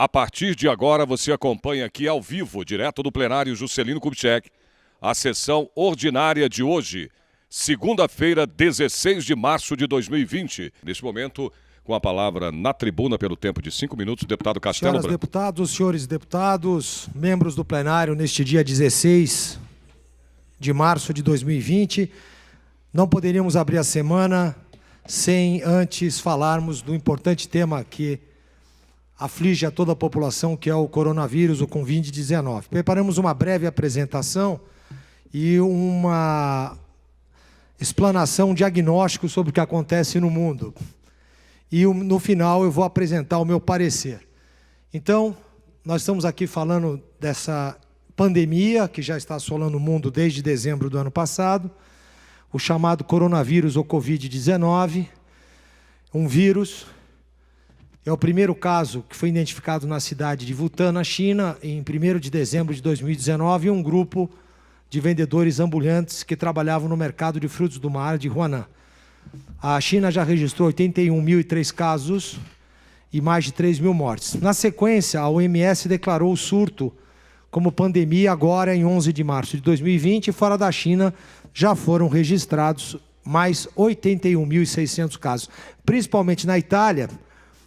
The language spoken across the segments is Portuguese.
A partir de agora, você acompanha aqui ao vivo, direto do plenário Juscelino Kubitschek, a sessão ordinária de hoje, segunda-feira, 16 de março de 2020. Neste momento, com a palavra na tribuna, pelo tempo de 5 minutos, o deputado Castelo Senhoras Branco. deputados, senhores deputados, membros do plenário, neste dia 16 de março de 2020, não poderíamos abrir a semana sem antes falarmos do importante tema que aflige a toda a população, que é o coronavírus, o Covid-19. Preparamos uma breve apresentação e uma explanação, um diagnóstico sobre o que acontece no mundo. E no final eu vou apresentar o meu parecer. Então, nós estamos aqui falando dessa pandemia que já está assolando o mundo desde dezembro do ano passado, o chamado coronavírus ou Covid-19, um vírus. É o primeiro caso que foi identificado na cidade de Wuhan, na China, em 1º de dezembro de 2019, e um grupo de vendedores ambulantes que trabalhavam no mercado de frutos do mar de Huanan. A China já registrou 81.003 casos e mais de 3.000 mortes. Na sequência, a OMS declarou o surto como pandemia agora em 11 de março de 2020, e fora da China já foram registrados mais 81.600 casos, principalmente na Itália,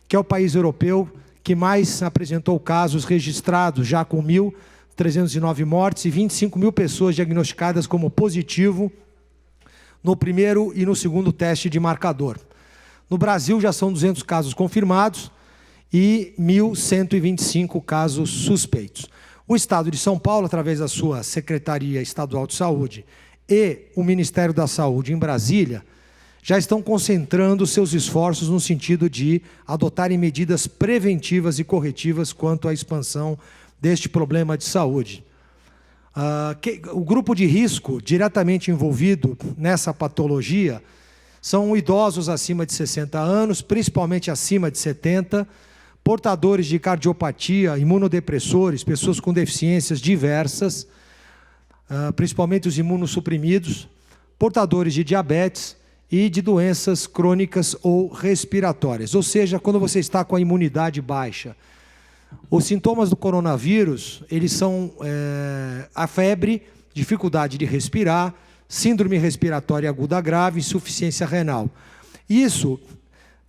que é o país europeu que mais apresentou casos registrados, já com 1.309 mortes e 25.000 pessoas diagnosticadas como positivo no primeiro e no segundo teste de marcador. No Brasil já são 200 casos confirmados e 1.125 casos suspeitos. O Estado de São Paulo, através da sua Secretaria Estadual de Saúde e o Ministério da Saúde em Brasília, já estão concentrando seus esforços no sentido de adotarem medidas preventivas e corretivas quanto à expansão deste problema de saúde. O grupo de risco diretamente envolvido nessa patologia são idosos acima de 60 anos, principalmente acima de 70, portadores de cardiopatia, imunodepressores, pessoas com deficiências diversas, principalmente os imunossuprimidos, portadores de diabetes e de doenças crônicas ou respiratórias. Ou seja, quando você está com a imunidade baixa. Os sintomas do coronavírus, eles são a febre, dificuldade de respirar, síndrome respiratória aguda grave, insuficiência renal. Isso,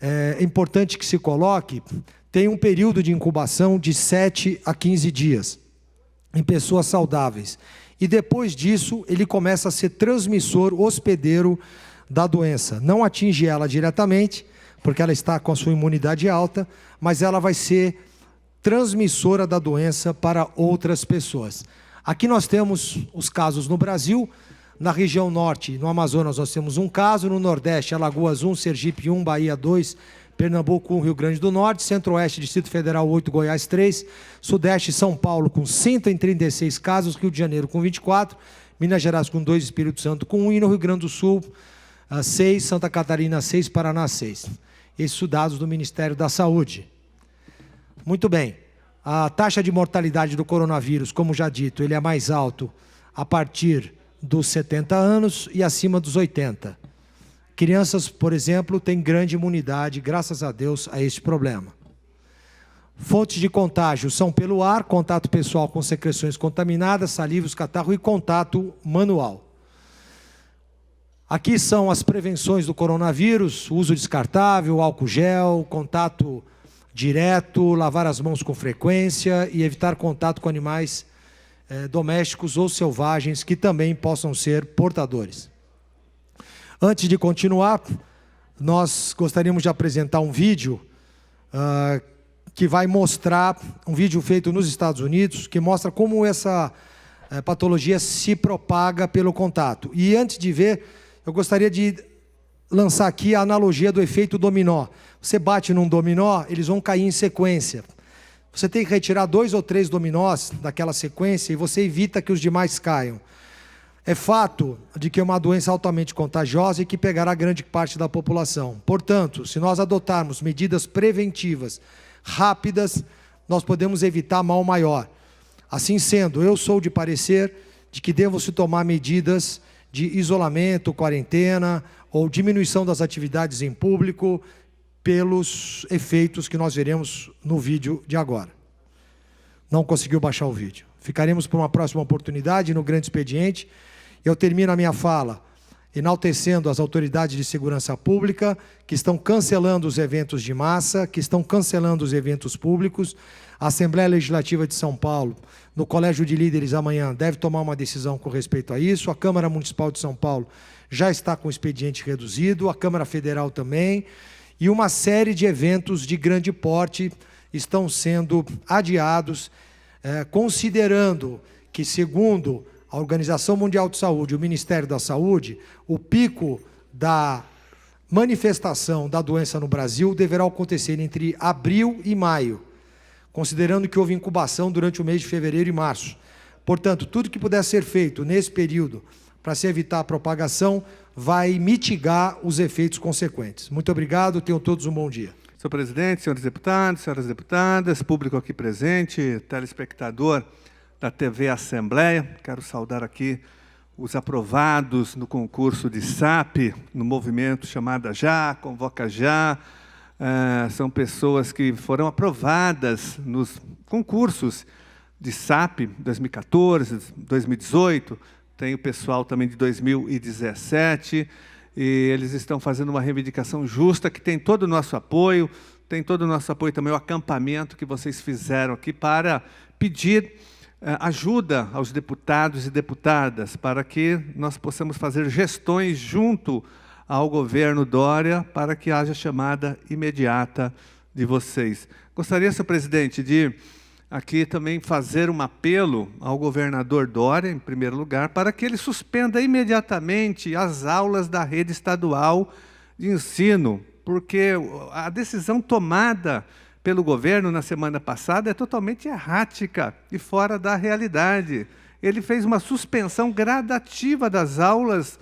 é importante que se coloque, tem um período de incubação de 7 a 15 dias em pessoas saudáveis. E depois disso, ele começa a ser transmissor, hospedeiro da doença. Não atinge ela diretamente, porque ela está com a sua imunidade alta, mas ela vai ser transmissora da doença para outras pessoas. Aqui nós temos os casos no Brasil. Na região norte, no Amazonas, nós temos um caso. No Nordeste, Alagoas 1, Sergipe 1, Bahia 2, Pernambuco 1, Rio Grande do Norte, Centro-Oeste, Distrito Federal 8, Goiás 3, Sudeste, São Paulo com 136 casos, Rio de Janeiro com 24, Minas Gerais com 2, Espírito Santo com 1, e no Rio Grande do Sul 6, Santa Catarina 6, Paraná 6. Esses são dados do Ministério da Saúde. Muito bem. A taxa de mortalidade do coronavírus, como já dito, ele é mais alto a partir dos 70 anos e acima dos 80. Crianças, por exemplo, têm grande imunidade, graças a Deus, a este problema. Fontes de contágio são pelo ar, contato pessoal com secreções contaminadas, salivos, catarro e contato manual. Aqui são as prevenções do coronavírus: uso descartável, álcool gel, contato direto, lavar as mãos com frequência e evitar contato com animais domésticos ou selvagens que também possam ser portadores. Antes de continuar, nós gostaríamos de apresentar um vídeo que vai mostrar, um vídeo feito nos Estados Unidos, que mostra como essa patologia se propaga pelo contato. E antes de ver, eu gostaria de lançar aqui a analogia do efeito dominó. Você bate num dominó, eles vão cair em sequência. Você tem que retirar 2 ou 3 dominós daquela sequência e você evita que os demais caiam. É fato de que é uma doença altamente contagiosa e que pegará grande parte da população. Portanto, se nós adotarmos medidas preventivas rápidas, nós podemos evitar mal maior. Assim sendo, eu sou de parecer de que devam-se tomar medidas de isolamento, quarentena ou diminuição das atividades em público pelos efeitos que nós veremos no vídeo de agora. não conseguiu baixar o vídeo. Ficaremos por uma próxima oportunidade no grande expediente. Eu termino a minha fala enaltecendo as autoridades de segurança pública que estão cancelando os eventos de massa, que estão cancelando os eventos públicos. A Assembleia Legislativa de São Paulo, no Colégio de Líderes, amanhã, deve tomar uma decisão com respeito a isso. A Câmara Municipal de São Paulo já está com o expediente reduzido, a Câmara Federal também, e uma série de eventos de grande porte estão sendo adiados, considerando que, segundo a Organização Mundial de Saúde e o Ministério da Saúde, o pico da manifestação da doença no Brasil deverá acontecer entre abril e maio, considerando que houve incubação durante o mês de fevereiro e março. Portanto, tudo que puder ser feito nesse período para se evitar a propagação vai mitigar os efeitos consequentes. Muito obrigado, tenham todos um bom dia. Senhor presidente, senhores deputados, senhoras deputadas, público aqui presente, telespectador da TV Assembleia, quero saudar aqui os aprovados no concurso de SAP, no movimento Chamada Já, Convoca Já. São pessoas que foram aprovadas nos concursos de SAP 2014, 2018, tem o pessoal também de 2017, e eles estão fazendo uma reivindicação justa, que tem todo o nosso apoio, tem todo o nosso apoio também o acampamento que vocês fizeram aqui para pedir ajuda aos deputados e deputadas, para que nós possamos fazer gestões junto ao governo Dória, para que haja chamada imediata de vocês. Gostaria, senhor presidente, de aqui também fazer um apelo ao governador Dória, em primeiro lugar, para que ele suspenda imediatamente as aulas da rede estadual de ensino, porque a decisão tomada pelo governo na semana passada é totalmente errática e fora da realidade. Ele fez uma suspensão gradativa das aulas,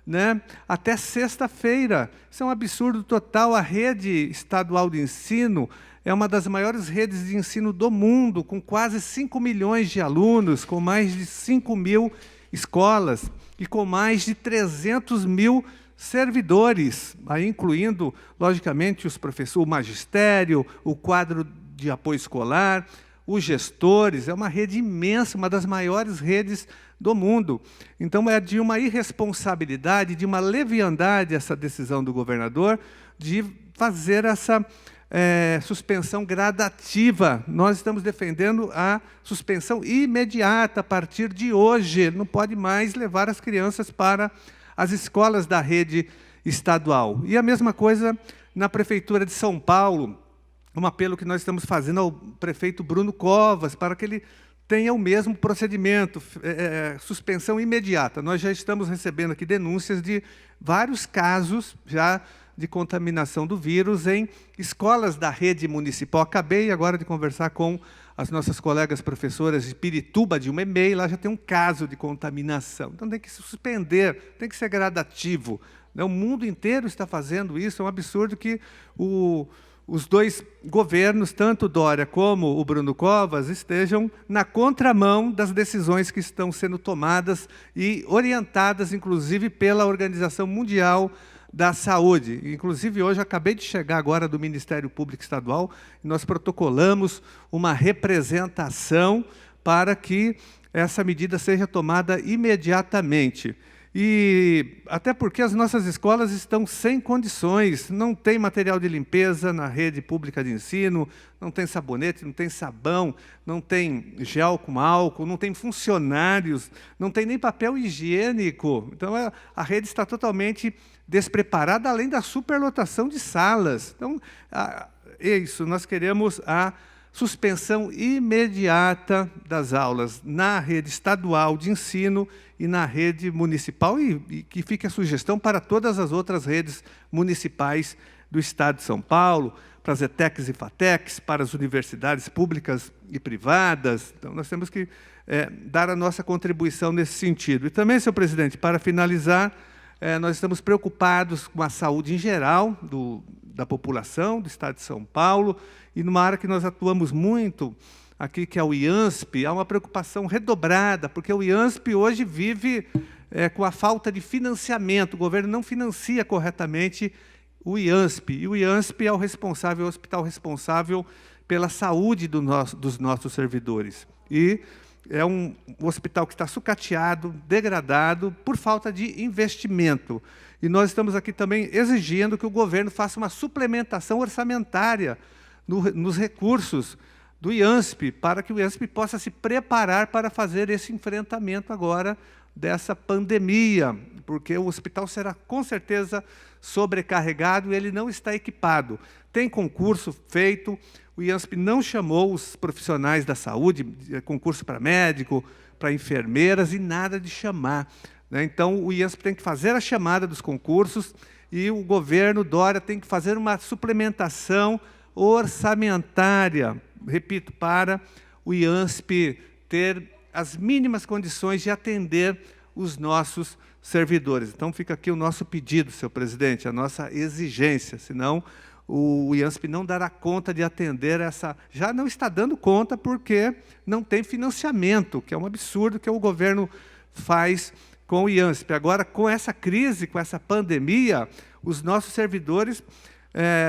né, até sexta-feira. Isso é um absurdo total. A rede estadual de ensino é uma das maiores redes de ensino do mundo, com quase 5 milhões de alunos, com mais de 5 mil escolas e com mais de 300 mil servidores, aí incluindo, logicamente, os professores, o magistério, o quadro de apoio escolar, os gestores. É uma rede imensa, uma das maiores redes do mundo. Então, é de uma irresponsabilidade, de uma leviandade essa decisão do governador de fazer essa suspensão gradativa. Nós estamos defendendo a suspensão imediata, a partir de hoje. Não pode mais levar as crianças para as escolas da rede estadual. E a mesma coisa na Prefeitura de São Paulo, um apelo que nós estamos fazendo ao prefeito Bruno Covas, para que ele tenha o mesmo procedimento, suspensão imediata. Nós já estamos recebendo aqui denúncias de vários casos já de contaminação do vírus em escolas da rede municipal. Acabei agora de conversar com as nossas colegas professoras de Pirituba, de uma EMEI, lá já tem um caso de contaminação. Então tem que se suspender, tem que ser gradativo. O mundo inteiro está fazendo isso, é um absurdo que os dois governos, tanto o Dória como o Bruno Covas, estejam na contramão das decisões que estão sendo tomadas e orientadas, inclusive, pela Organização Mundial da Saúde. Inclusive, hoje, acabei de chegar agora do Ministério Público Estadual, e nós protocolamos uma representação para que essa medida seja tomada imediatamente. E até porque as nossas escolas estão sem condições, não tem material de limpeza na rede pública de ensino, não tem sabonete, não tem sabão, não tem gel com álcool, não tem funcionários, não tem nem papel higiênico. Então, a rede está totalmente despreparada, além da superlotação de salas. Então, é isso, nós queremos a suspensão imediata das aulas na rede estadual de ensino e na rede municipal, e que fique a sugestão para todas as outras redes municipais do Estado de São Paulo, para as ETECs e FATECs, para as universidades públicas e privadas. Então, nós temos que dar a nossa contribuição nesse sentido. E também, senhor presidente, para finalizar, nós estamos preocupados com a saúde em geral da população do Estado de São Paulo, e numa área que nós atuamos muito aqui, que é o IANSP, há uma preocupação redobrada, porque o IANSP hoje vive com a falta de financiamento. O governo não financia corretamente o IANSP, e o IANSP é o hospital responsável pela saúde dos nossos servidores. E é um hospital que está sucateado, degradado, por falta de investimento. E nós estamos aqui também exigindo que o governo faça uma suplementação orçamentária nos recursos do IANSP, para que o IANSP possa se preparar para fazer esse enfrentamento agora dessa pandemia, porque o hospital será, com certeza, sobrecarregado e ele não está equipado. Tem concurso feito, o IANSP não chamou os profissionais da saúde, concurso para médico, para enfermeiras, e nada de chamar, né? Então, o IANSP tem que fazer a chamada dos concursos e o governo Dória tem que fazer uma suplementação orçamentária, repito, para o IANSP ter as mínimas condições de atender os nossos servidores. Então, fica aqui o nosso pedido, senhor presidente, a nossa exigência, senão o IANSP não dará conta de atender essa... Já não está dando conta porque não tem financiamento, que é um absurdo que o governo faz com o IANSP. Agora, com essa crise, com essa pandemia, os nossos servidores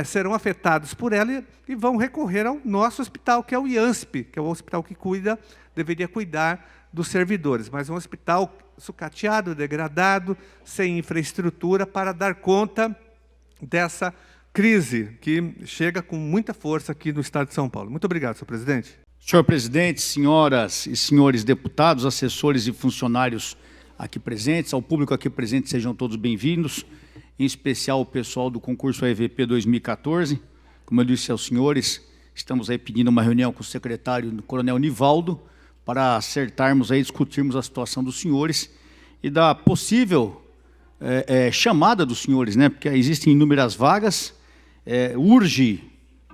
serão afetados por ela e vão recorrer ao nosso hospital, que é o IANSP, que é o hospital que deveria cuidar dos servidores, mas um hospital sucateado, degradado, sem infraestrutura para dar conta dessa crise que chega com muita força aqui no estado de São Paulo. Muito obrigado, senhor presidente. Senhor presidente, senhoras e senhores deputados, assessores e funcionários aqui presentes, ao público aqui presente, sejam todos bem-vindos, em especial o pessoal do concurso AEVP 2014. Como eu disse aos senhores, estamos aí pedindo uma reunião com o secretário, o coronel Nivaldo, para acertarmos aí, discutirmos a situação dos senhores e da possível chamada dos senhores, né? Porque existem inúmeras vagas, urge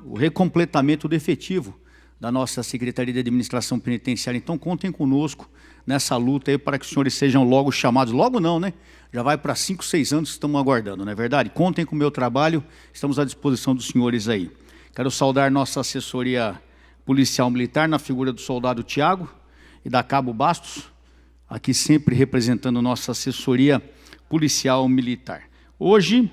o recompletamento do efetivo da nossa Secretaria de Administração Penitenciária. Então, contem conosco nessa luta aí para que os senhores sejam logo chamados. Logo não, né? Já vai para 5, 6 anos que estamos aguardando, não é verdade? Contem com o meu trabalho, estamos à disposição dos senhores aí. Quero saudar nossa assessoria policial militar, na figura do soldado Tiago e da Cabo Bastos, aqui sempre representando nossa assessoria policial militar. Hoje,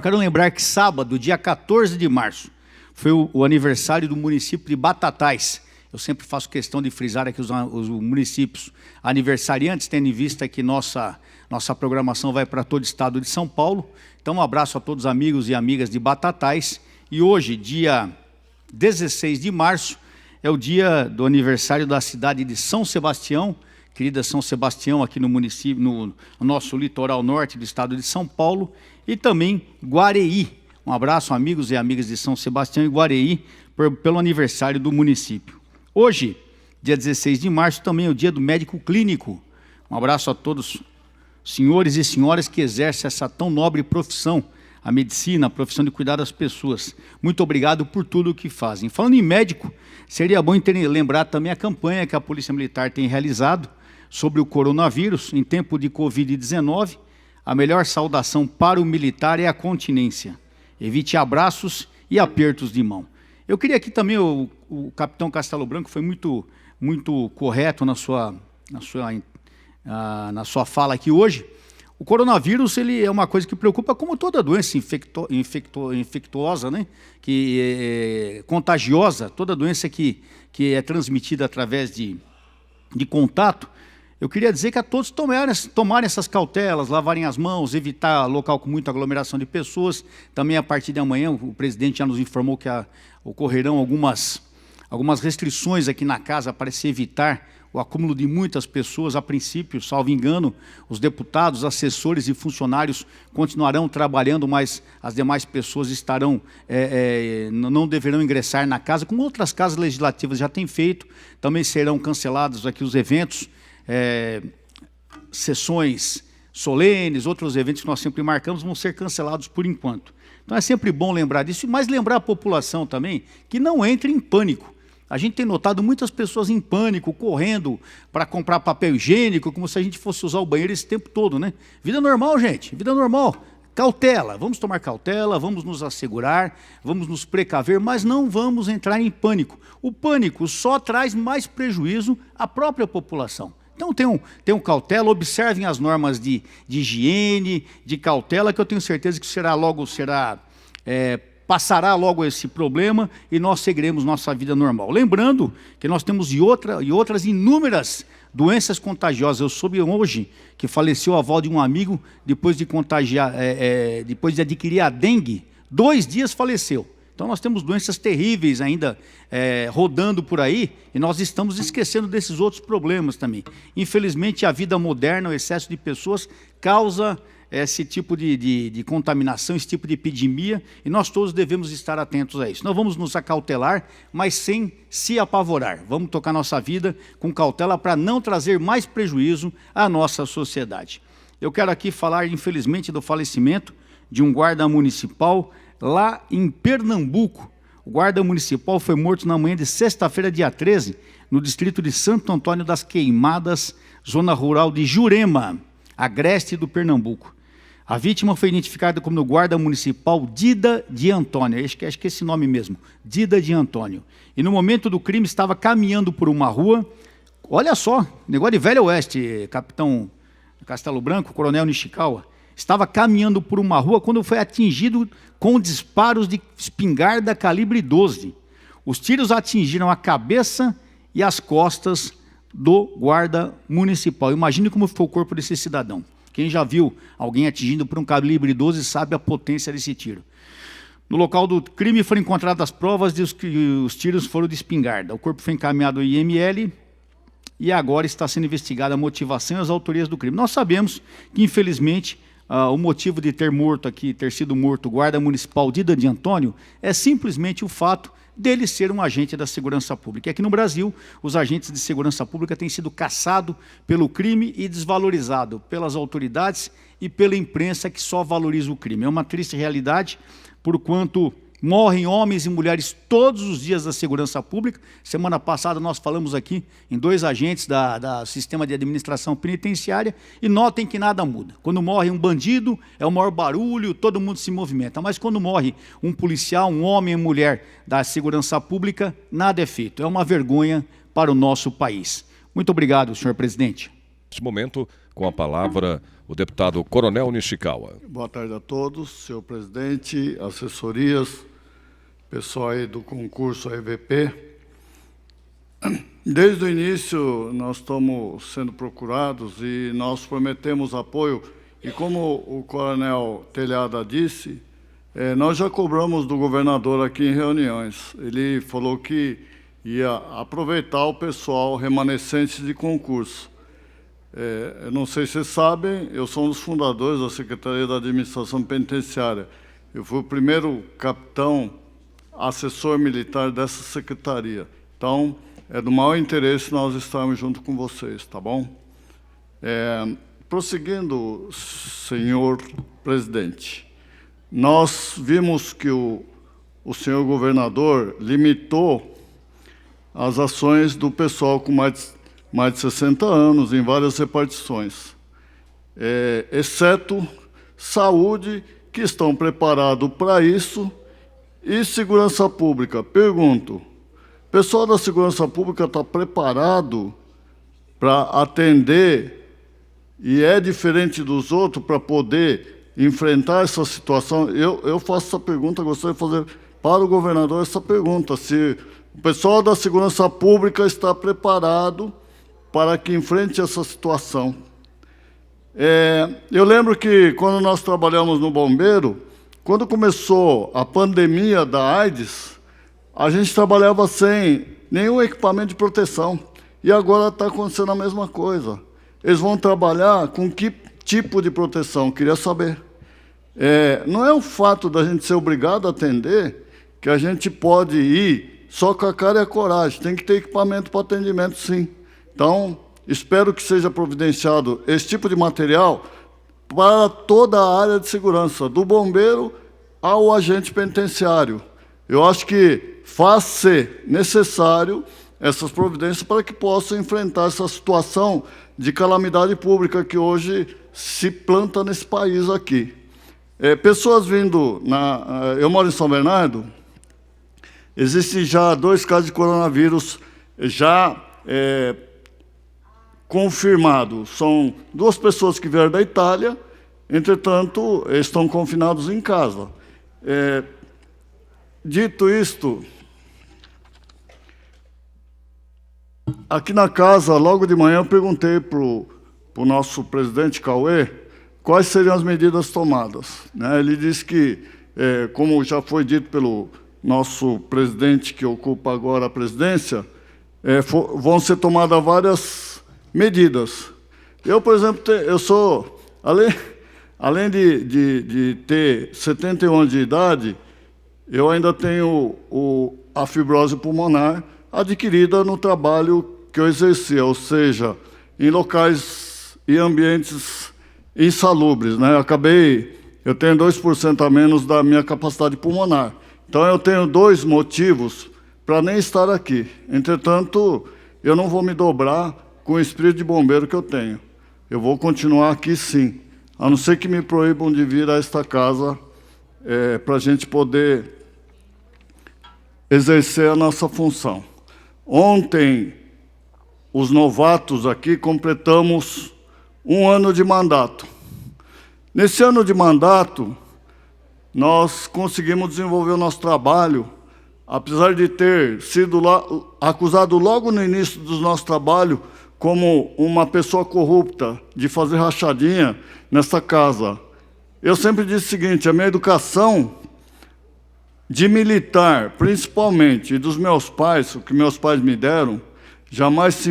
quero lembrar que sábado, dia 14 de março, foi o aniversário do município de Batatais. Eu sempre faço questão de frisar aqui os municípios aniversariantes, tendo em vista que nossa programação vai para todo o estado de São Paulo. Então, um abraço a todos os amigos e amigas de Batatais. E hoje, dia 16 de março, é o dia do aniversário da cidade de São Sebastião, querida São Sebastião, aqui no município, no nosso litoral norte do estado de São Paulo, e também Guareí. Um abraço, amigos e amigas de São Sebastião e Guareí, pelo aniversário do município. Hoje, dia 16 de março, também é o dia do médico clínico. Um abraço a todos, senhores e senhoras que exercem essa tão nobre profissão, a medicina, a profissão de cuidar das pessoas. Muito obrigado por tudo o que fazem. Falando em médico, seria bom lembrar também a campanha que a Polícia Militar tem realizado sobre o coronavírus em tempo de Covid-19. A melhor saudação para o militar é a continência. Evite abraços e apertos de mão. Eu queria aqui também, o capitão Castelo Branco foi muito correto na sua fala aqui hoje. O coronavírus ele é uma coisa que preocupa, como toda doença infectuosa, né? Que é contagiosa, toda doença que é transmitida através de contato. Eu queria dizer que a todos tomarem essas cautelas, lavarem as mãos, evitar local com muita aglomeração de pessoas. Também, a partir de amanhã, o presidente já nos informou que ocorrerão algumas restrições aqui na casa para se evitar o acúmulo de muitas pessoas. A princípio, salvo engano, os deputados, assessores e funcionários continuarão trabalhando, mas as demais pessoas não deverão ingressar na casa, como outras casas legislativas já têm feito. Também serão cancelados aqui os eventos, sessões solenes, outros eventos que nós sempre marcamos vão ser cancelados por enquanto. Então é sempre bom lembrar disso, mas lembrar a população também que não entre em pânico. A gente tem notado muitas pessoas em pânico, correndo para comprar papel higiênico, como se a gente fosse usar o banheiro esse tempo todo, né? Vida normal, gente, vida normal. Cautela, vamos tomar cautela, vamos nos assegurar, vamos nos precaver, mas não vamos entrar em pânico. O pânico só traz mais prejuízo à própria população. Então tenham cautela, observem as normas de higiene, de cautela, que eu tenho certeza que será passará logo esse problema e nós seguiremos nossa vida normal. Lembrando que nós temos outras inúmeras doenças contagiosas. Eu soube hoje que faleceu a avó de um amigo depois de depois de adquirir a dengue. 2 dias faleceu. Então nós temos doenças terríveis ainda rodando por aí e nós estamos esquecendo desses outros problemas também. Infelizmente a vida moderna, o excesso de pessoas causa esse tipo de contaminação, esse tipo de epidemia, e nós todos devemos estar atentos a isso. Nós vamos nos acautelar, mas sem se apavorar. Vamos tocar nossa vida com cautela para não trazer mais prejuízo à nossa sociedade. Eu quero aqui falar, infelizmente, do falecimento de um guarda municipal lá em Pernambuco. O guarda municipal foi morto na manhã de sexta-feira, dia 13, no distrito de Santo Antônio das Queimadas, zona rural de Jurema, agreste do Pernambuco. A vítima foi identificada como o guarda municipal Dida de Antônio, acho que é esse nome mesmo, Dida de Antônio. E no momento do crime estava caminhando por uma rua, olha só, negócio de Velho Oeste, capitão Castelo Branco, coronel Nishikawa, estava caminhando por uma rua quando foi atingido com disparos de espingarda calibre 12. Os tiros atingiram a cabeça e as costas do guarda municipal. Imagine como ficou o corpo desse cidadão. Quem já viu alguém atingido por um calibre 12 sabe a potência desse tiro. No local do crime foram encontradas as provas de que os tiros foram de espingarda. O corpo foi encaminhado ao IML e agora está sendo investigada a motivação e as autorias do crime. Nós sabemos que, infelizmente, o motivo de ter sido morto o guarda municipal Dida de Antônio é simplesmente o fato dele ser um agente da segurança pública. E aqui no Brasil, os agentes de segurança pública têm sido caçados pelo crime e desvalorizados pelas autoridades e pela imprensa que só valoriza o crime. É uma triste realidade, porquanto morrem homens e mulheres todos os dias da segurança pública. Semana passada nós falamos aqui em 2 agentes da sistema de administração penitenciária e notem que nada muda. Quando morre um bandido, é o maior barulho, todo mundo se movimenta. Mas quando morre um policial, um homem e mulher da segurança pública, nada é feito. É uma vergonha para o nosso país. Muito obrigado, senhor presidente. Neste momento, com a palavra, o deputado Coronel Nishikawa. Boa tarde a todos, senhor presidente, assessorias, pessoal aí do concurso EVP. Desde o início, nós estamos sendo procurados e nós prometemos apoio. E como o coronel Telhada disse, nós já cobramos do governador aqui em reuniões. Ele falou que ia aproveitar o pessoal remanescente de concurso. Eu não sei se vocês sabem, eu sou um dos fundadores da Secretaria da Administração Penitenciária. Eu fui o primeiro capitão assessor militar dessa secretaria. Então, é do maior interesse nós estarmos junto com vocês, tá bom? Prosseguindo, senhor presidente, nós vimos que o senhor governador limitou as ações do pessoal com mais de 60 anos em várias repartições, exceto saúde, que estão preparados para isso, e segurança pública. Pergunto, o pessoal da segurança pública está preparado para atender e é diferente dos outros para poder enfrentar essa situação? Eu faço essa pergunta, gostaria de fazer para o governador essa pergunta, se o pessoal da segurança pública está preparado para que enfrente essa situação. Eu lembro que quando nós trabalhamos no Bombeiro, quando começou a pandemia da AIDS, a gente trabalhava sem nenhum equipamento de proteção. E agora está acontecendo a mesma coisa. Eles vão trabalhar com que tipo de proteção? Queria saber. Não é o fato da gente ser obrigado a atender que a gente pode ir só com a cara e a coragem. Tem que ter equipamento para atendimento, sim. Então, espero que seja providenciado esse tipo de material para toda a área de segurança, do bombeiro ao agente penitenciário. Eu acho que faz-se necessário essas providências para que possam enfrentar essa situação de calamidade pública que hoje se planta nesse país aqui. Pessoas vindo... eu moro em São Bernardo, existem já 2 casos de coronavírus já confirmados. São 2 pessoas que vieram da Itália, entretanto, estão confinados em casa. dito isto, aqui na casa, logo de manhã, eu perguntei para o nosso presidente Cauê quais seriam as medidas tomadas, né? Ele disse que, como já foi dito pelo nosso presidente que ocupa agora a presidência, vão ser tomadas várias medidas. Eu, por exemplo, eu sou, além de ter 71 anos de idade, eu ainda tenho a fibrose pulmonar adquirida no trabalho que eu exercia, ou seja, em locais e ambientes insalubres, né? Eu tenho 2% a menos da minha capacidade pulmonar. Então, eu tenho 2 motivos para nem estar aqui. Entretanto, eu não vou me dobrar com o espírito de bombeiro que eu tenho. Eu vou continuar aqui, sim, a não ser que me proíbam de vir a esta casa para a gente poder exercer a nossa função. Ontem, os novatos aqui completamos 1 ano de mandato. Nesse ano de mandato, nós conseguimos desenvolver o nosso trabalho, apesar de ter sido acusado logo no início do nosso trabalho como uma pessoa corrupta, de fazer rachadinha nessa casa. Eu sempre disse o seguinte: a minha educação de militar, principalmente, e dos meus pais, o que meus pais me deram, jamais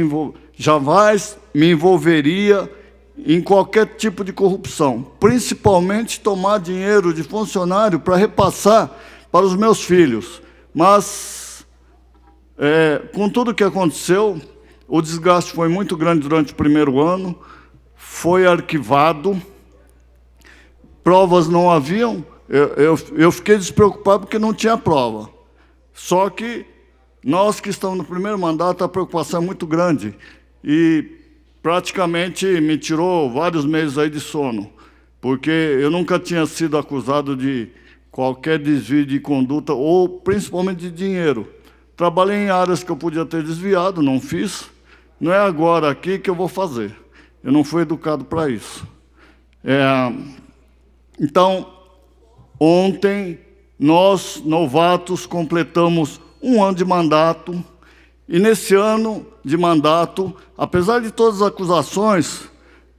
me envolveria em qualquer tipo de corrupção, principalmente tomar dinheiro de funcionário para repassar para os meus filhos. Mas, com tudo o que aconteceu, o desgaste foi muito grande durante o primeiro ano, foi arquivado, provas não haviam, eu fiquei despreocupado porque não tinha prova. Só que nós que estamos no primeiro mandato, a preocupação é muito grande e praticamente me tirou vários meses aí de sono, porque eu nunca tinha sido acusado de qualquer desvio de conduta, ou principalmente de dinheiro. Trabalhei em áreas que eu podia ter desviado, não fiz. Não é agora aqui que eu vou fazer. Eu não fui educado para isso. Então, ontem, nós, novatos, completamos 1 ano de mandato. E nesse ano de mandato, apesar de todas as acusações,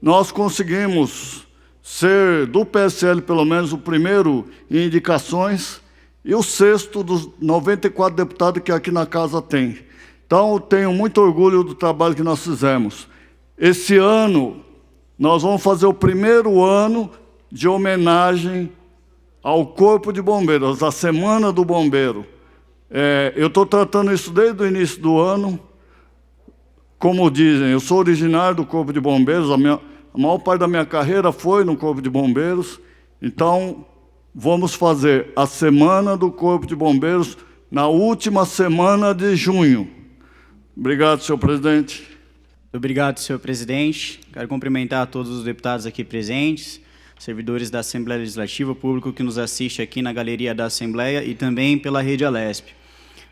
nós conseguimos ser, do PSL pelo menos, o primeiro em indicações e o 6º dos 94 deputados que aqui na casa tem. Então, eu tenho muito orgulho do trabalho que nós fizemos. Esse ano, nós vamos fazer o primeiro ano de homenagem ao Corpo de Bombeiros, a Semana do Bombeiro. Eu estou tratando isso desde o início do ano. Como dizem, eu sou originário do Corpo de Bombeiros, a maior parte da minha carreira foi no Corpo de Bombeiros. Então, vamos fazer a Semana do Corpo de Bombeiros na última semana de junho. Obrigado, senhor presidente. Obrigado, senhor presidente. Quero cumprimentar todos os deputados aqui presentes, servidores da Assembleia Legislativa, público que nos assiste aqui na galeria da Assembleia e também pela Rede Alesp.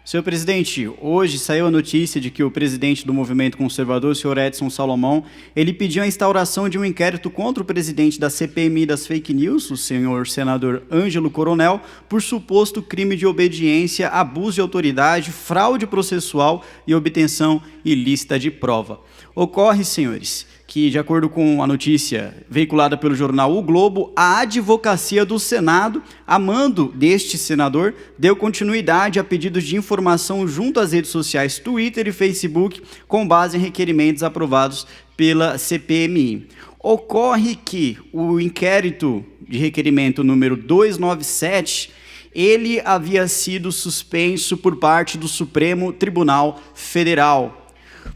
Senhor presidente, hoje saiu a notícia de que o presidente do Movimento Conservador, o senhor Edson Salomão, ele pediu a instauração de um inquérito contra o presidente da CPMI das fake news, o senhor senador Ângelo Coronel, por suposto crime de obediência, abuso de autoridade, fraude processual e obtenção ilícita de prova. Ocorre, senhores, que, de acordo com a notícia veiculada pelo jornal O Globo, a advocacia do Senado, a mando deste senador, deu continuidade a pedidos de informação junto às redes sociais Twitter e Facebook, com base em requerimentos aprovados pela CPMI. Ocorre que o inquérito de requerimento número 297, ele havia sido suspenso por parte do Supremo Tribunal Federal.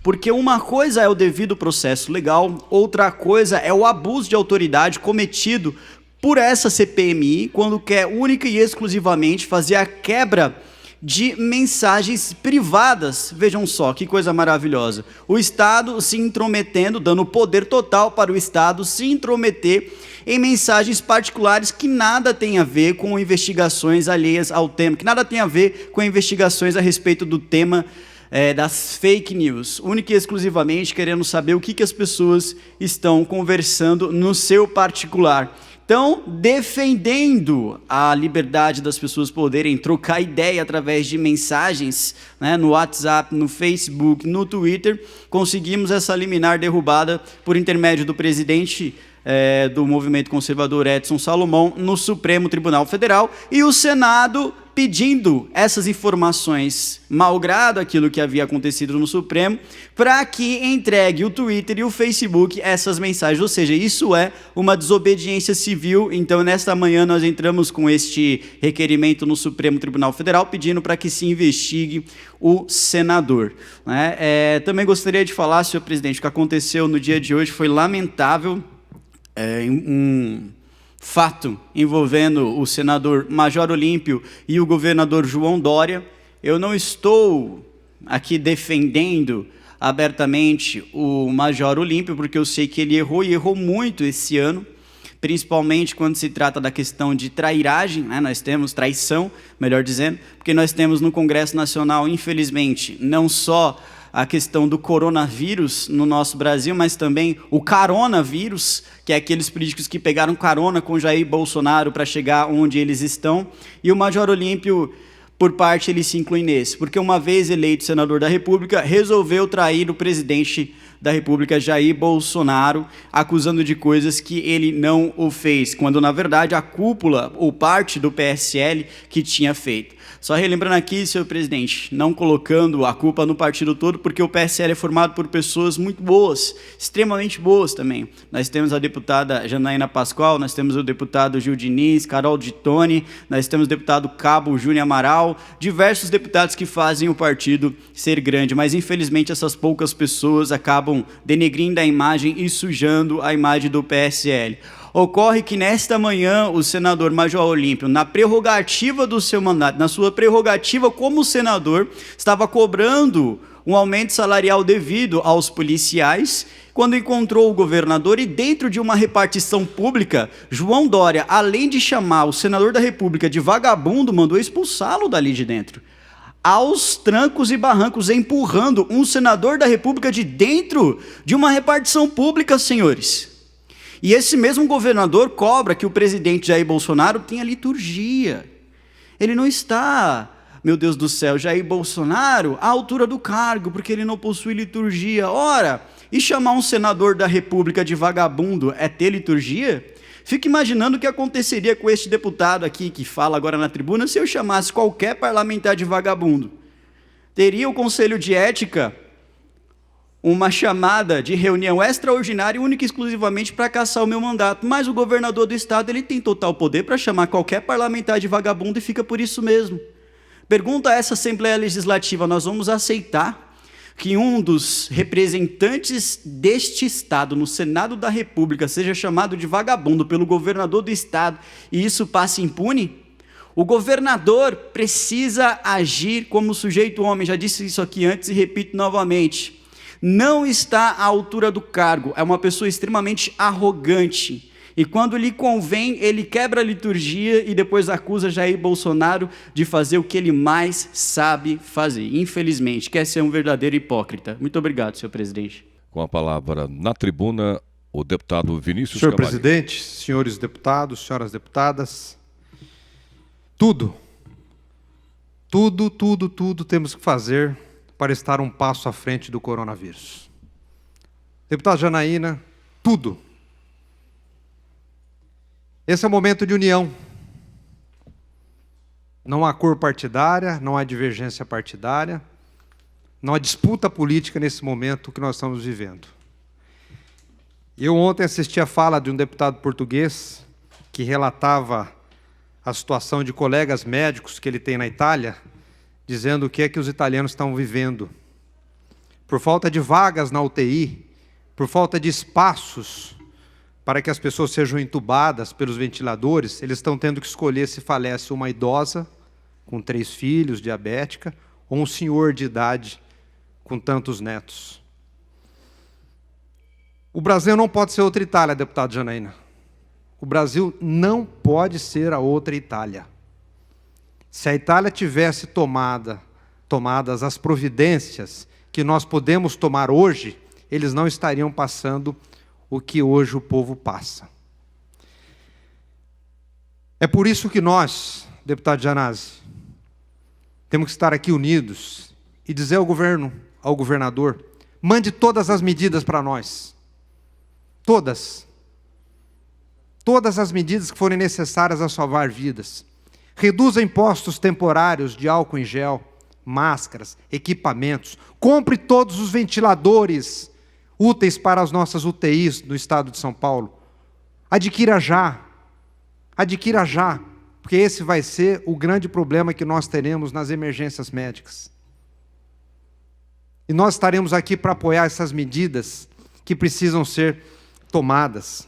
Porque uma coisa é o devido processo legal, outra coisa é o abuso de autoridade cometido por essa CPMI, quando quer única e exclusivamente fazer a quebra de mensagens privadas. Vejam só, que coisa maravilhosa. O Estado se intrometendo, dando poder total para o Estado se intrometer em mensagens particulares que nada tem a ver com investigações alheias ao tema, que nada tem a ver com investigações a respeito do tema das fake news, única e exclusivamente querendo saber o que as pessoas estão conversando no seu particular. estão defendendo a liberdade das pessoas poderem trocar ideia através de mensagens, né, no WhatsApp, no Facebook, no Twitter. Conseguimos essa liminar derrubada por intermédio do presidente do Movimento Conservador, Edson Salomão, no Supremo Tribunal Federal, e o Senado pedindo essas informações, malgrado aquilo que havia acontecido no Supremo, para que entregue o Twitter e o Facebook essas mensagens. Ou seja, isso é uma desobediência civil. Então, nesta manhã, nós entramos com este requerimento no Supremo Tribunal Federal, pedindo para que se investigue o senador. Também gostaria de falar, senhor presidente, o que aconteceu no dia de hoje foi lamentável. Um fato envolvendo o senador Major Olímpio e o governador João Dória. Eu não estou aqui defendendo abertamente o Major Olímpio, porque eu sei que ele errou e errou muito esse ano, principalmente quando se trata da questão de trairagem, né? Nós temos traição, melhor dizendo, porque nós temos no Congresso Nacional, infelizmente, não só a questão do coronavírus no nosso Brasil, mas também o caronavírus, que é aqueles políticos que pegaram carona com Jair Bolsonaro para chegar onde eles estão. E o Major Olímpio, por parte, ele se inclui nesse, porque uma vez eleito senador da República, resolveu trair o presidente da República, Jair Bolsonaro, acusando de coisas que ele não o fez, quando, na verdade, a cúpula, ou parte do PSL, que tinha feito. Só relembrando aqui, senhor presidente, não colocando a culpa no partido todo, porque o PSL é formado por pessoas muito boas, extremamente boas também. Nós temos a deputada Janaína Pascoal, nós temos o deputado Gil Diniz, Carol de Tone, nós temos o deputado Cabo Júnior Amaral, diversos deputados que fazem o partido ser grande, mas infelizmente essas poucas pessoas acabam denegrindo a imagem e sujando a imagem do PSL. Ocorre que nesta manhã o senador Major Olímpio, na prerrogativa do seu mandato, na sua prerrogativa como senador, estava cobrando um aumento salarial devido aos policiais, quando encontrou o governador e dentro de uma repartição pública, João Dória, além de chamar o senador da República de vagabundo, mandou expulsá-lo dali de dentro. Aos trancos e barrancos, empurrando um senador da República de dentro de uma repartição pública, senhores. E esse mesmo governador cobra que o presidente Jair Bolsonaro tenha liturgia. Ele não está, meu Deus do céu, Jair Bolsonaro à altura do cargo, porque ele não possui liturgia. Ora, e chamar um senador da República de vagabundo é ter liturgia? Fico imaginando o que aconteceria com este deputado aqui, que fala agora na tribuna, se eu chamasse qualquer parlamentar de vagabundo. Teria o Conselho de Ética uma chamada de reunião extraordinária, única e exclusivamente para caçar o meu mandato. Mas o governador do estado, ele tem total poder para chamar qualquer parlamentar de vagabundo e fica por isso mesmo. Pergunta a essa Assembleia Legislativa, nós vamos aceitar que um dos representantes deste estado no Senado da República seja chamado de vagabundo pelo governador do estado e isso passe impune? O governador precisa agir como sujeito homem, já disse isso aqui antes e repito novamente. Não está à altura do cargo, é uma pessoa extremamente arrogante. E quando lhe convém, ele quebra a liturgia e depois acusa Jair Bolsonaro de fazer o que ele mais sabe fazer. Infelizmente, quer ser um verdadeiro hipócrita. Muito obrigado, senhor presidente. Com a palavra na tribuna, o deputado Vinícius Senhor Camarilha. presidente, senhores deputados, senhoras deputadas, tudo temos que fazer para estar um passo à frente do coronavírus. Deputada Janaína, tudo. Esse é um momento de união. Não há cor partidária, não há divergência partidária, não há disputa política nesse momento que nós estamos vivendo. Eu ontem assisti a fala de um deputado português que relatava a situação de colegas médicos que ele tem na Itália, dizendo o que é que os italianos estão vivendo. Por falta de vagas na UTI, por falta de espaços para que as pessoas sejam entubadas pelos ventiladores, eles estão tendo que escolher se falece uma idosa com 3 filhos, diabética, ou um senhor de idade com tantos netos. O Brasil não pode ser outra Itália, deputado Janaína. O Brasil não pode ser a outra Itália. Se a Itália tivesse tomadas as providências que nós podemos tomar hoje, eles não estariam passando o que hoje o povo passa. É por isso que nós, deputado Janazzi, temos que estar aqui unidos e dizer ao governo, ao governador, mande todas as medidas para nós. Todas. Todas as medidas que forem necessárias a salvar vidas. Reduza impostos temporários de álcool em gel, máscaras, equipamentos. Compre todos os ventiladores úteis para as nossas UTIs no estado de São Paulo. Adquira já. Adquira já. Porque esse vai ser o grande problema que nós teremos nas emergências médicas. E nós estaremos aqui para apoiar essas medidas que precisam ser tomadas.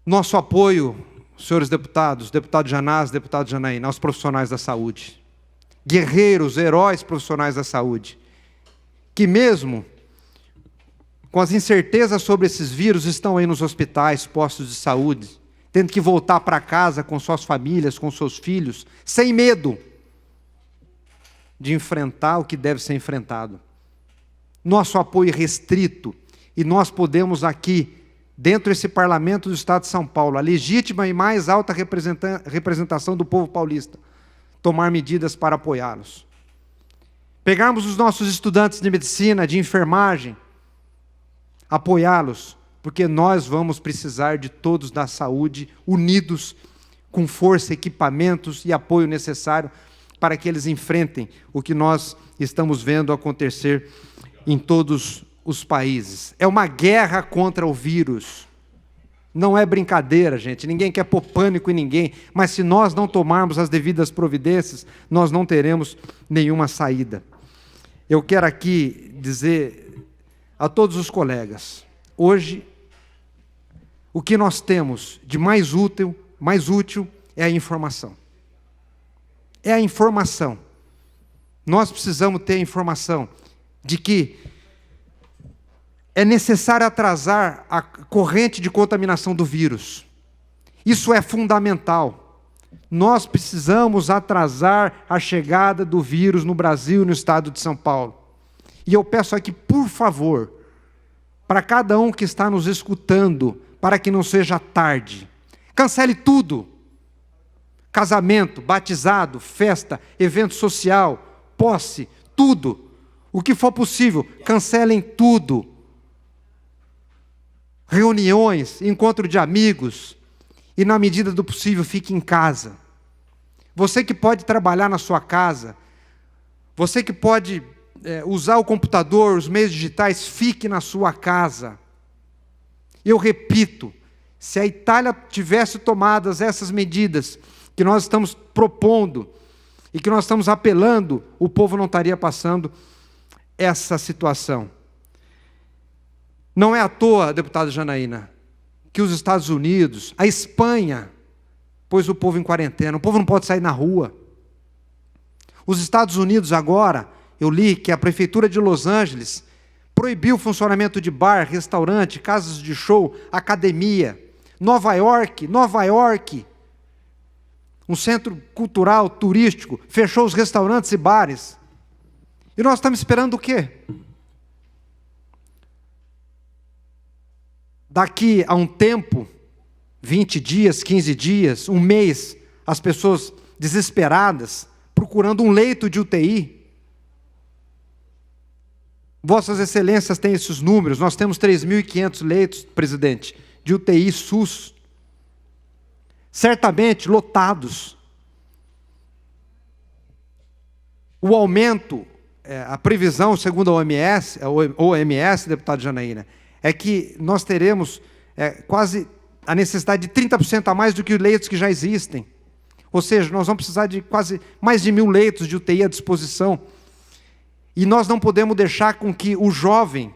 Nosso apoio, senhores deputados, deputado Janazzi, deputado Janaína, aos profissionais da saúde. Guerreiros, heróis profissionais da saúde, que mesmo com as incertezas sobre esses vírus, estão aí nos hospitais, postos de saúde, tendo que voltar para casa com suas famílias, com seus filhos, sem medo de enfrentar o que deve ser enfrentado. Nosso apoio restrito, e nós podemos aqui, dentro desse parlamento do Estado de São Paulo, a legítima e mais alta representação do povo paulista, tomar medidas para apoiá-los. Pegarmos os nossos estudantes de medicina, de enfermagem, apoiá-los, porque nós vamos precisar de todos da saúde, unidos, com força, equipamentos e apoio necessário para que eles enfrentem o que nós estamos vendo acontecer em todos os países. É uma guerra contra o vírus. Não é brincadeira, gente. Ninguém quer pôr pânico em ninguém, mas se nós não tomarmos as devidas providências, nós não teremos nenhuma saída. Eu quero aqui dizer a todos os colegas, hoje, o que nós temos de mais útil é a informação. É a informação. Nós precisamos ter a informação de que é necessário atrasar a corrente de contaminação do vírus. Isso é fundamental. Nós precisamos atrasar a chegada do vírus no Brasil e no estado de São Paulo. E eu peço aqui, por favor, para cada um que está nos escutando, para que não seja tarde, cancele tudo. Casamento, batizado, festa, evento social, posse, tudo. O que for possível, cancelem tudo. Reuniões, encontro de amigos, e na medida do possível, fique em casa. Você que pode trabalhar na sua casa, você que pode usar o computador, os meios digitais, fique na sua casa. Eu repito, se a Itália tivesse tomado essas medidas que nós estamos propondo e que nós estamos apelando, o povo não estaria passando essa situação. Não é à toa, deputada Janaína, que os Estados Unidos, a Espanha, pôs o povo em quarentena. O povo não pode sair na rua. Os Estados Unidos agora, eu li que a Prefeitura de Los Angeles proibiu o funcionamento de bar, restaurante, casas de show, academia. Nova York, um centro cultural, turístico, fechou os restaurantes e bares. E nós estamos esperando o quê? Daqui a um tempo, 20 dias, 15 dias, um mês, as pessoas desesperadas, procurando um leito de UTI. Vossas Excelências têm esses números, nós temos 3.500 leitos, presidente, de UTI SUS, certamente lotados. O aumento, a previsão, segundo a OMS, deputado Janaína, é que nós teremos quase a necessidade de 30% a mais do que os leitos que já existem. Ou seja, nós vamos precisar de quase mais de 1.000 leitos de UTI à disposição. E nós não podemos deixar com que o jovem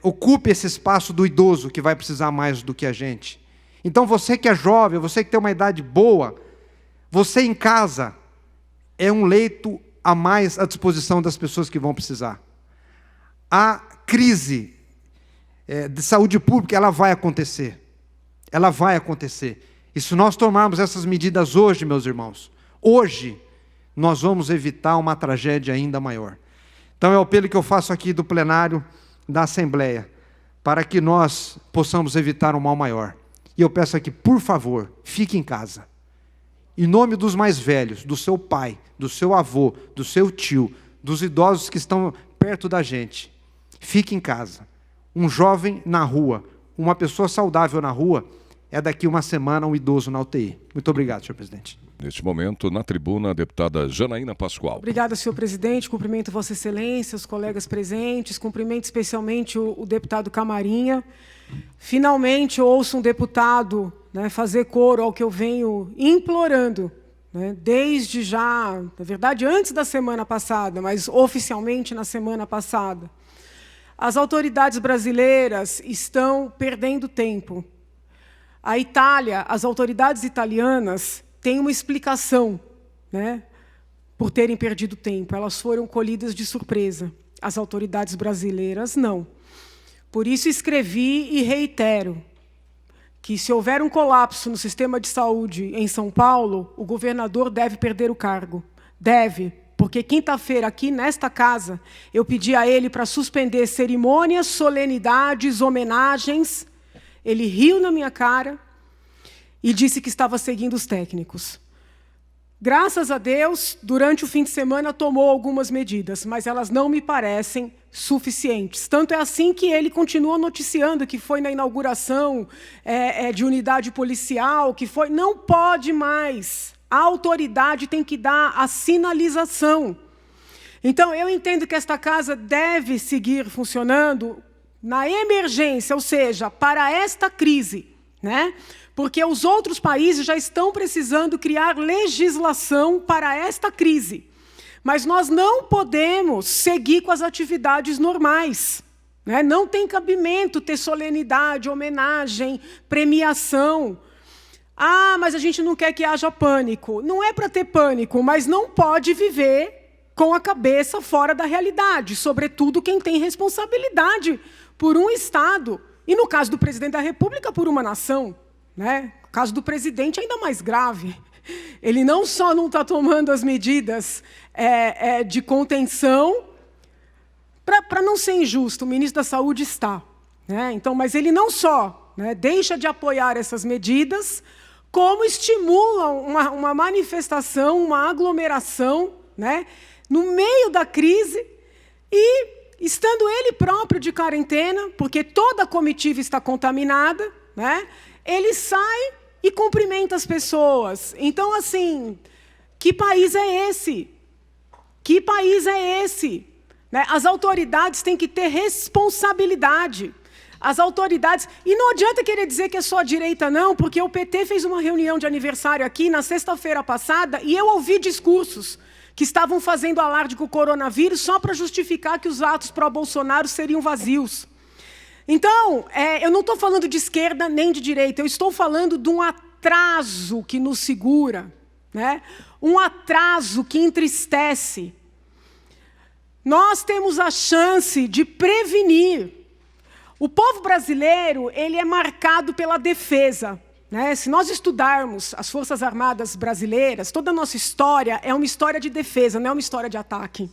ocupe esse espaço do idoso, que vai precisar mais do que a gente. Então, você que é jovem, você que tem uma idade boa, você em casa é um leito a mais à disposição das pessoas que vão precisar. A crise de saúde pública, ela vai acontecer. Ela vai acontecer. E se nós tomarmos essas medidas hoje, meus irmãos, hoje, nós vamos evitar uma tragédia ainda maior. Então, é o apelo que eu faço aqui do plenário da Assembleia, para que nós possamos evitar um mal maior. E eu peço aqui, por favor, fique em casa. Em nome dos mais velhos, do seu pai, do seu avô, do seu tio, dos idosos que estão perto da gente, fique em casa. Um jovem na rua, uma pessoa saudável na rua, é daqui uma semana um idoso na UTI. Muito obrigado, senhor presidente. Neste momento, na tribuna, a deputada Janaína Pascoal. Obrigada, senhor presidente. Cumprimento Vossa Excelência, os colegas presentes. Cumprimento especialmente o deputado Camarinha. Finalmente, ouço um deputado, né, fazer coro ao que eu venho implorando, né, desde já, na verdade, antes da semana passada, mas oficialmente na semana passada. As autoridades brasileiras estão perdendo tempo. A Itália, as autoridades italianas têm uma explicação, né, por terem perdido tempo. Elas foram colhidas de surpresa. As autoridades brasileiras, não. Por isso, escrevi e reitero que, se houver um colapso no sistema de saúde em São Paulo, o governador deve perder o cargo. Deve. Porque quinta-feira, aqui nesta casa, eu pedi a ele para suspender cerimônias, solenidades, homenagens. Ele riu na minha cara e disse que estava seguindo os técnicos. Graças a Deus, durante o fim de semana, tomou algumas medidas, mas elas não me parecem suficientes. Tanto é assim que ele continua noticiando que foi na inauguração de unidade policial, que foi... Não pode mais. A autoridade tem que dar a sinalização. Então, eu entendo que esta casa deve seguir funcionando na emergência, ou seja, para esta crise, né? Porque os outros países já estão precisando criar legislação para esta crise. Mas nós não podemos seguir com as atividades normais, né? Não tem cabimento ter solenidade, homenagem, premiação. Ah, mas a gente não quer que haja pânico. Não é para ter pânico, mas não pode viver com a cabeça fora da realidade, sobretudo quem tem responsabilidade por um Estado. E, no caso do presidente da República, por uma nação. Né? No caso do presidente, ainda mais grave. Ele não só não está tomando as medidas de contenção, para não ser injusto, o ministro da Saúde está. Né? Então, mas ele não só, né, deixa de apoiar essas medidas, como estimula uma manifestação, uma aglomeração, né, no meio da crise, e estando ele próprio de quarentena, porque toda a comitiva está contaminada, né, ele sai e cumprimenta as pessoas. Então, assim, que país é esse? Que país é esse? Né? As autoridades têm que ter responsabilidade. As autoridades... E não adianta querer dizer que é só a direita, não, porque o PT fez uma reunião de aniversário aqui na sexta-feira passada e eu ouvi discursos que estavam fazendo alarde com o coronavírus só para justificar que os atos pró-Bolsonaro seriam vazios. Então, eu não estou falando de esquerda nem de direita, eu estou falando de um atraso que nos segura, né? Um atraso que entristece. Nós temos a chance de prevenir. O povo brasileiro, ele é marcado pela defesa. Né? Se nós estudarmos as Forças Armadas brasileiras, toda a nossa história é uma história de defesa, não é uma história de ataque.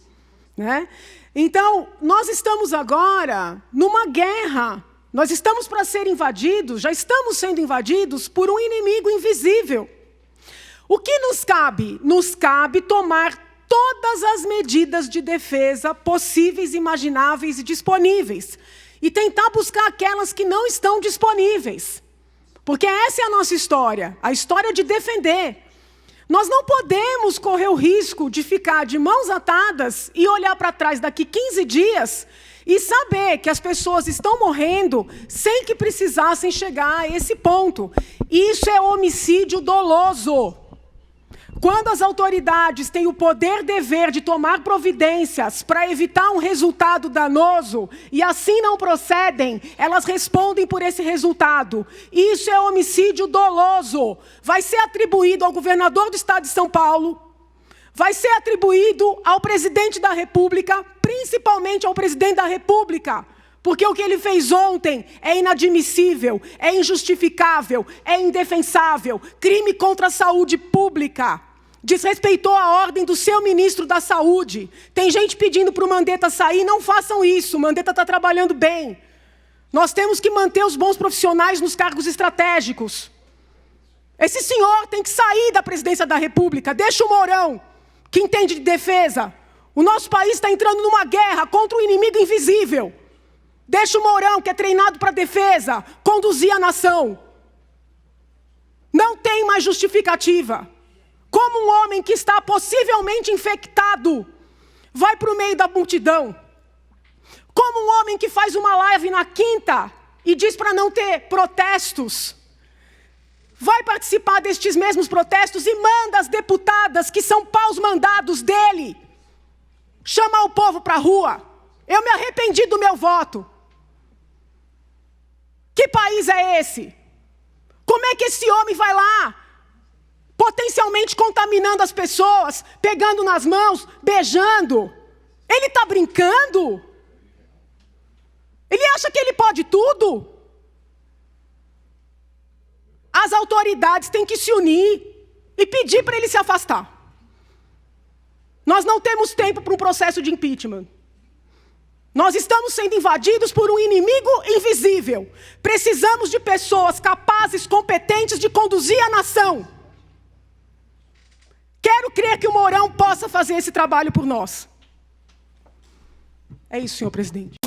Né? Então, nós estamos agora numa guerra. Nós estamos para ser invadidos, já estamos sendo invadidos por um inimigo invisível. O que nos cabe? Nos cabe tomar todas as medidas de defesa possíveis, imagináveis e disponíveis. E tentar buscar aquelas que não estão disponíveis. Porque essa é a nossa história, a história de defender. Nós não podemos correr o risco de ficar de mãos atadas e olhar para trás daqui 15 dias e saber que as pessoas estão morrendo sem que precisassem chegar a esse ponto. Isso é homicídio doloso. Quando as autoridades têm o poder-dever de tomar providências para evitar um resultado danoso e assim não procedem, elas respondem por esse resultado. Isso é homicídio doloso. Vai ser atribuído ao governador do estado de São Paulo, vai ser atribuído ao presidente da República, principalmente ao presidente da República, porque o que ele fez ontem é inadmissível, é injustificável, é indefensável, crime contra a saúde pública. Desrespeitou a ordem do seu ministro da Saúde. Tem gente pedindo para o Mandetta sair, não façam isso, o Mandetta está trabalhando bem. Nós temos que manter os bons profissionais nos cargos estratégicos. Esse senhor tem que sair da presidência da República. Deixa o Mourão, que entende de defesa. O nosso país está entrando numa guerra contra um inimigo invisível. Deixa o Mourão, que é treinado para defesa, conduzir a nação. Não tem mais justificativa. Como um homem que está possivelmente infectado vai para o meio da multidão? Como um homem que faz uma live na quinta e diz para não ter protestos, vai participar destes mesmos protestos e manda as deputadas, que são paus mandados dele, chamar o povo para a rua? Eu me arrependi do meu voto. Que país é esse? Como é que esse homem vai lá, potencialmente contaminando as pessoas, pegando nas mãos, beijando? Ele está brincando? Ele acha que ele pode tudo? As autoridades têm que se unir e pedir para ele se afastar. Nós não temos tempo para um processo de impeachment. Nós estamos sendo invadidos por um inimigo invisível. Precisamos de pessoas capazes, competentes de conduzir a nação. Quero crer que o Mourão possa fazer esse trabalho por nós. É isso, senhor presidente.